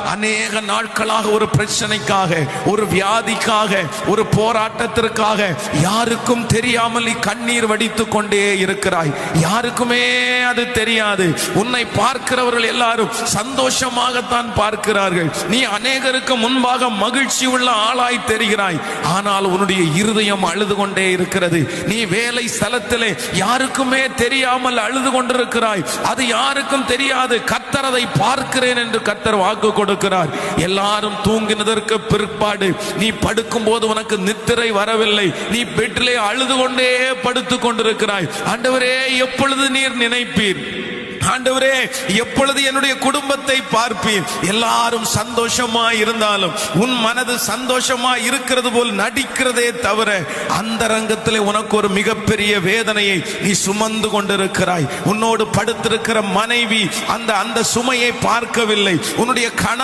அநேக நாட்களாக ஒரு பிரச்சனைக்காக, ஒரு வியாதிக்காக, ஒரு போராட்டத்திற்காக யாருக்கும் தெரியாமல் நீ கண்ணீர் வடித்துக் கொண்டே இருக்கிறாய். யாருக்குமே அது தெரியாது. உன்னை பார்க்கிறவர்கள் எல்லாரும் சந்தோஷமாகத்தான் பார்க்கிறார்கள். நீ அநேகருக்கு முன்பாக மகிழ்ச்சி உள்ள ஆளாய் தெரிகிறாய். ஆனால் உன்னுடைய இருதயம் அழுது கொண்டே இருக்கிறது. நீ வேலை ஸ்தலத்திலே யாருக்குமே தெரியாமல் அழுது கொண்டிருக்கிறாய். அது யாருக்கும் தெரியாது. கர்த்தர் அதை பார்க்கிறேன் என்று கர்த்தர் வாக்கு கொடுக்கிறார். எல்லாரும் தூங்கினதற்கு பிற்பாடு நீ படுக்கும் போது உனக்கு நித்திரை வரவில்லை. நீ பெட்டிலே அழுது கொண்டே படுத்துக் கொண்டிருக்கிறாய். ஆண்டவரே, எப்பொழுது நீர் நினைப்பீர்? ஆண்டவரே, எப்பொழுது என்னுடைய குடும்பத்தை பார்ப்பீர்? எல்லாரும் சந்தோஷமா இருந்தாலும் உன் மனது சந்தோஷமா இருக்கிறது போல் நடிக்கிறதே தவிர அந்தரங்கத்திலே உனக்கு ஒரு மிகப்பெரிய வேதனையை நீ சுமந்து கொண்டிருக்கிறாய். உன்னோடு படுத்திருக்கிற மனைவி அந்த சுமையை பார்க்கவில்லை. உன்னுடைய கணவன்